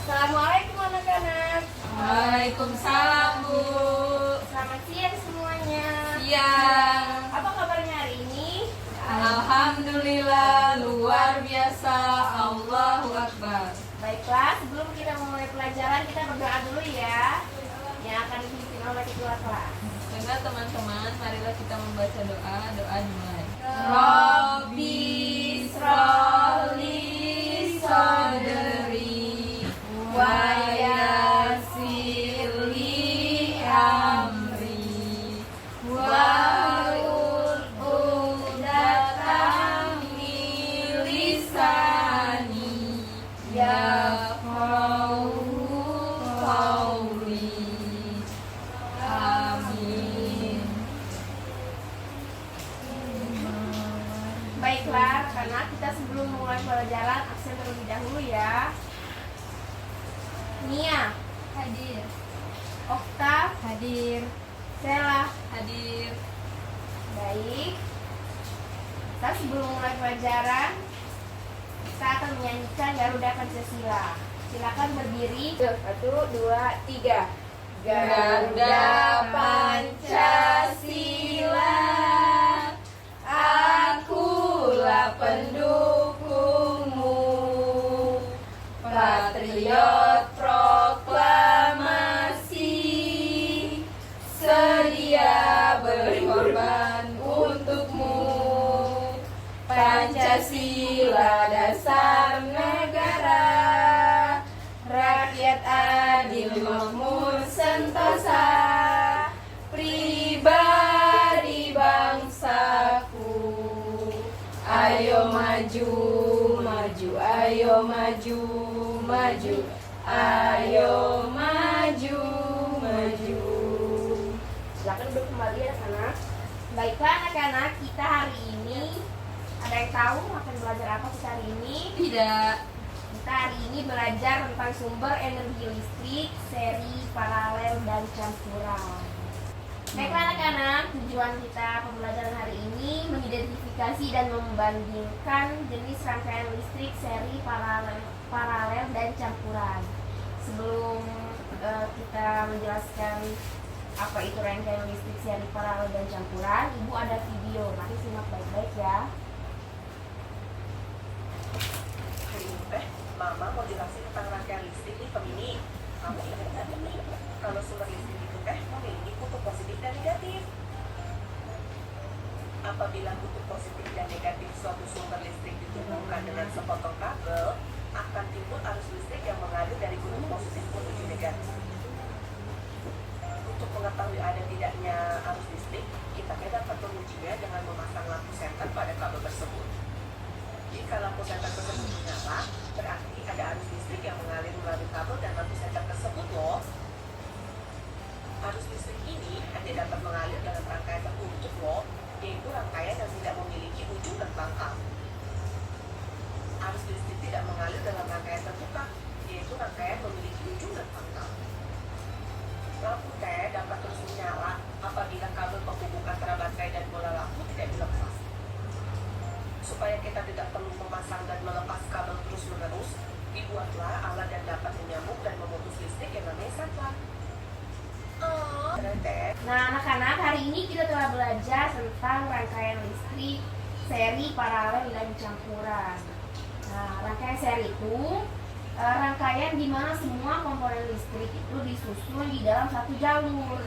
Assalamualaikum anak-anak. Waalaikumsalam, Bu. Selamat siang semuanya. Siang. Apa kabarnya hari ini? Alhamdulillah, luar biasa. Allahu Akbar. Baiklah, sebelum kita memulai pelajaran, kita berdoa dulu ya. Yang akan dipimpin oleh ketua kelas. Dengan teman-teman, marilah kita membaca doa. Doa dimulai. Rabbi shrahli sadri wa yassir li amri wahlul 'uqdatam min lisani yafqahu qawli. Amin. Baiklah, karena kita sebelum memulai pelajaran absen terlebih dahulu ya. Nia, Hadir. Okta, Hadir. Sela. Hadir. Baik. Kita sebelum mulai pelajaran, kita akan menyanyikan Garuda Pancasila. Silakan berdiri. 1, 2, 3. Garuda Pancasila, akulah pendukungmu, patriot proklamasi, sedia berkorban untukmu. Pancasila dasar negara, rakyat adil makmur sentosa, pribadi bangsaku. Ayo maju, maju, ayo maju, maju, ayo maju, maju. Silakan duduk kembali ya anak-anak. Baiklah anak-anak, kita hari ini ada yang tahu akan belajar apa kita hari ini? Tidak. Kita hari ini belajar tentang sumber energi listrik, seri, paralel, dan campuran. Baiklah anak-anak, tujuan kita pembelajaran hari ini mengidentifikasi dan membandingkan jenis rangkaian listrik, seri, paralel, dan campuran. Sebelum kita menjelaskan apa itu rangkaian listrik, seri, paralel, dan campuran, Ibu ada video, nanti simak baik-baik ya. Mama mau jelasin tentang rangkaian listrik nih Femini. Kamu ingat nggak nih kalau sumber listrik itu memiliki kutub positif dan negatif? Apabila kutub positif dan negatif suatu sumber listrik dihubungkan dengan sepotong kabel, akan timbul arus listrik yang mengalir dari kutub positif menuju negatif. Untuk mengetahui ada tidaknya arus listrik, kita dapat mengujinya dengan memasang lampu senter pada kabel tersebut. Jika lampu senter tersebut menyala, berarti ada arus listrik yang mengalir melalui kabel dan lampu senter tersebut loh. Arus listrik ini hanya dapat mengalir dalam rangkaian tertutup loh, yaitu rangkaian yang tidak memiliki ujung dan pangkal. Arus listrik tidak mengalir dalam rangkaian terbuka, yaitu rangkaian memiliki ujung dan pangkal. Lampu T dapat terus menyala apabila kabel penghubung antara baterai dan bola lampu tidak dilepas. Supaya kita tidak perlu memasang dan melepas kabel terus-menerus, dibuatlah alat yang dapat menyambung dan memutus listrik yang namanya saklar. Nah anak-anak, hari ini kita telah belajar tentang rangkaian listrik, seri, paralel, dan campuran. Nah, rangkaian seri itu rangkaian di mana semua komponen listrik itu disusun di dalam satu jalur.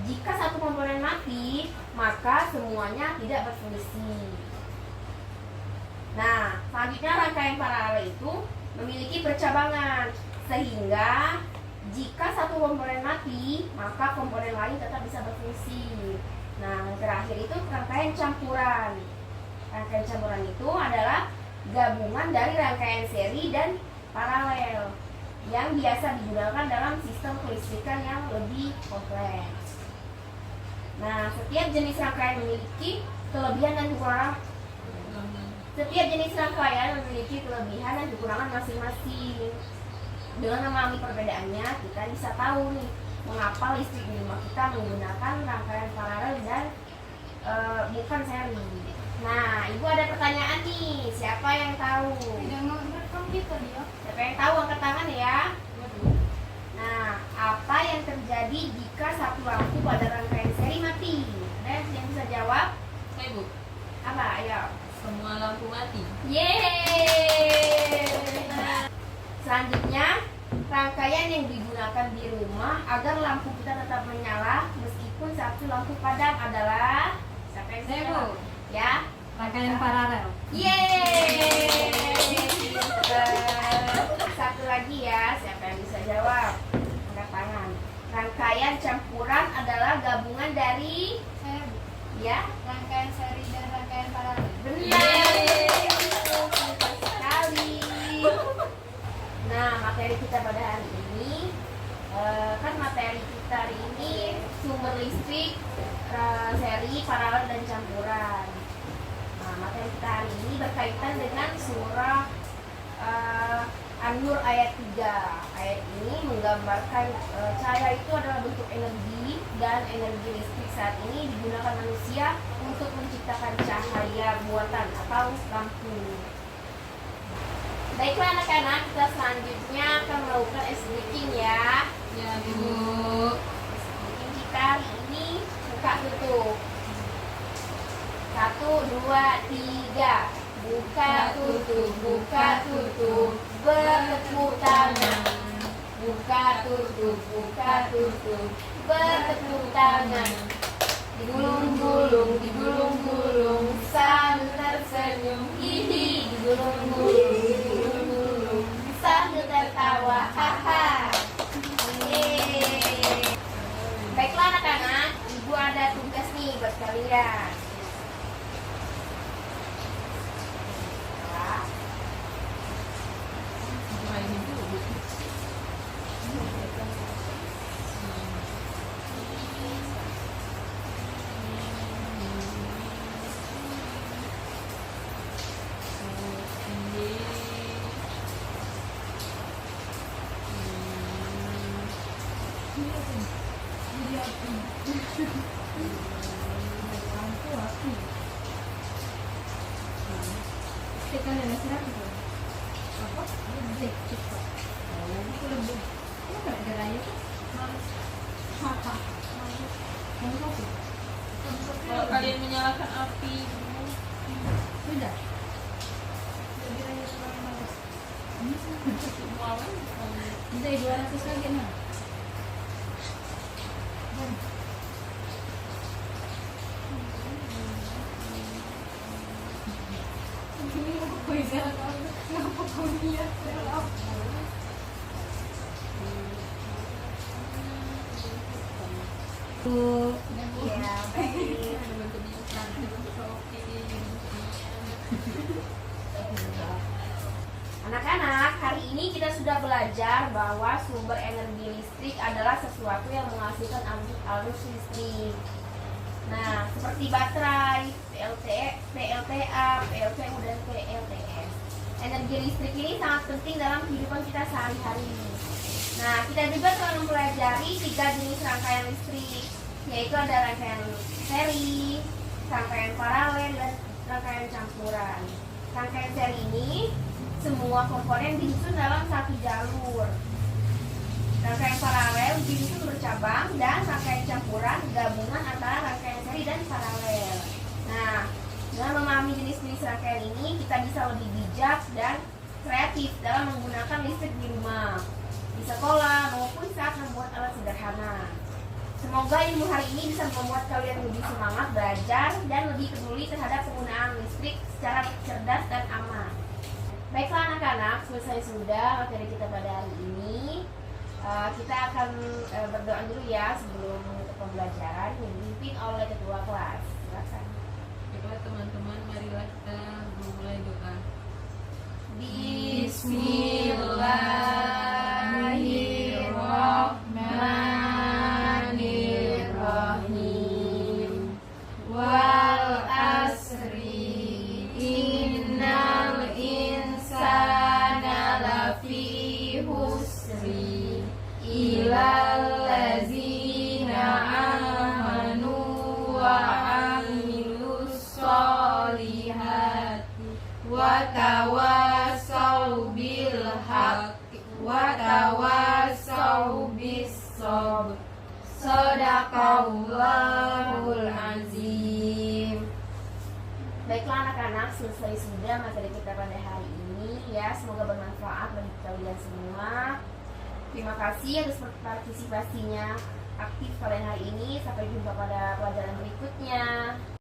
Jika satu komponen mati, maka semuanya tidak berfungsi. Nah, selanjutnya rangkaian paralel itu memiliki percabangan, sehingga jika satu komponen mati, maka komponen lain tetap bisa berfungsi. Nah, yang terakhir itu rangkaian campuran. Rangkaian campuran itu adalah gabungan dari rangkaian seri dan paralel yang biasa digunakan dalam sistem kelistrikan yang lebih kompleks. Nah, setiap jenis rangkaian memiliki kelebihan dan kekurangan. Setiap jenis rangkaian memiliki kelebihan dan kekurangan masing-masing. Dengan memahami perbedaannya, kita bisa tahu nih mengapa listrik di rumah kita menggunakan rangkaian paralel dan bukan seri. Nah, Ibu ada pertanyaan nih. Siapa yang tahu? Tidak mau komputer ya. Siapa yang tahu angkat tangan? Selanjutnya, rangkaian yang digunakan di rumah agar lampu kita tetap menyala meskipun satu lampu padam adalah siapa yang Saya, jawab? Bu. Ya. Rangkaian paralel. Yeay. Satu lagi ya, siapa yang bisa jawab? Angkat tangan. Rangkaian campuran adalah gabungan dari Saya, Bu. ya, Rangkaian seri dan rangkaian paralel. benar. Pintar sekali. Nah, materi kita pada hari ini kan materi kita hari ini sumber listrik seri, paralel dan campuran. Nah, materi kita hari ini berkaitan dengan surah An-Nur ayat 3. Ayat ini menggambarkan cahaya itu adalah bentuk energi dan energi listrik saat ini digunakan manusia untuk menciptakan cahaya buatan atau lampu. Baiklah anak-anak, kita selanjutnya akan melakukan ice breaking ya. Ya, Bu. Ice breaking kita hari ini buka tutup. 1, 2, 3. Buka tutup, bertepuk tangan. Buka tutup, bertepuk tangan. Digulung-gulung, sambil tersenyum, hihi. Digulung-gulung, sambil tertawa, haha. Yeay. Baiklah anak-anak, ibu ada tugas nih buat kalian. Mainin dulu, Bu. Tekan dan istirahat itu. Apa? Cek, cek. Oh, itu lembut. Ini kan ada raya tuh. Males. Apa? Mau kopi? Kalau kalian menyalakan api, sudah. Jadi raya selalu males. Bisa 200 lagi nah. Kenapa kau lihat Ya, baik. Anak-anak, hari ini kita sudah belajar bahwa sumber energi listrik adalah sesuatu yang menghasilkan arus listrik. Nah, seperti baterai, PLTA, PLTU, dan PLTS. Energi listrik ini sangat penting dalam kehidupan kita sehari-hari. Nah, kita juga telah mempelajari 3 jenis rangkaian listrik, yaitu ada rangkaian seri, rangkaian paralel, dan rangkaian campuran. Rangkaian seri ini semua komponen disusun dalam satu jalur. Rangkaian paralel disusun bercabang, dan rangkaian campuran gabungan antara rangkaian seri dan paralel. Nah, dengan memahami jenis-jenis rangkaian ini, kita bisa lebih bijak dan kreatif dalam menggunakan listrik di rumah, di sekolah, maupun saat membuat alat sederhana. Semoga ilmu hari ini bisa membuat kalian lebih semangat belajar dan lebih peduli terhadap penggunaan listrik secara cerdas dan aman. Baiklah anak-anak, selesai sudah materi kita pada hari ini. Kita akan berdoa dulu ya sebelum menutup pembelajaran yang dipimpin oleh ketua kelas. Silakan. Baiklah teman-teman, marilah kita memulai doa. Bismillahirrahmanirrahim. Wal asri innal insana lafi husri ilal ladzina amanu wa amilus solihati wa tawasau bil haqqi wa tawasau bis sabr. Shadaqallahul azim. Baiklah anak-anak, selesai sudah materi kita pada hari ini ya. Semoga bermanfaat bagi kalian semua. Terima kasih atas partisipasinya aktif kalian hari ini. Sampai jumpa pada pelajaran berikutnya.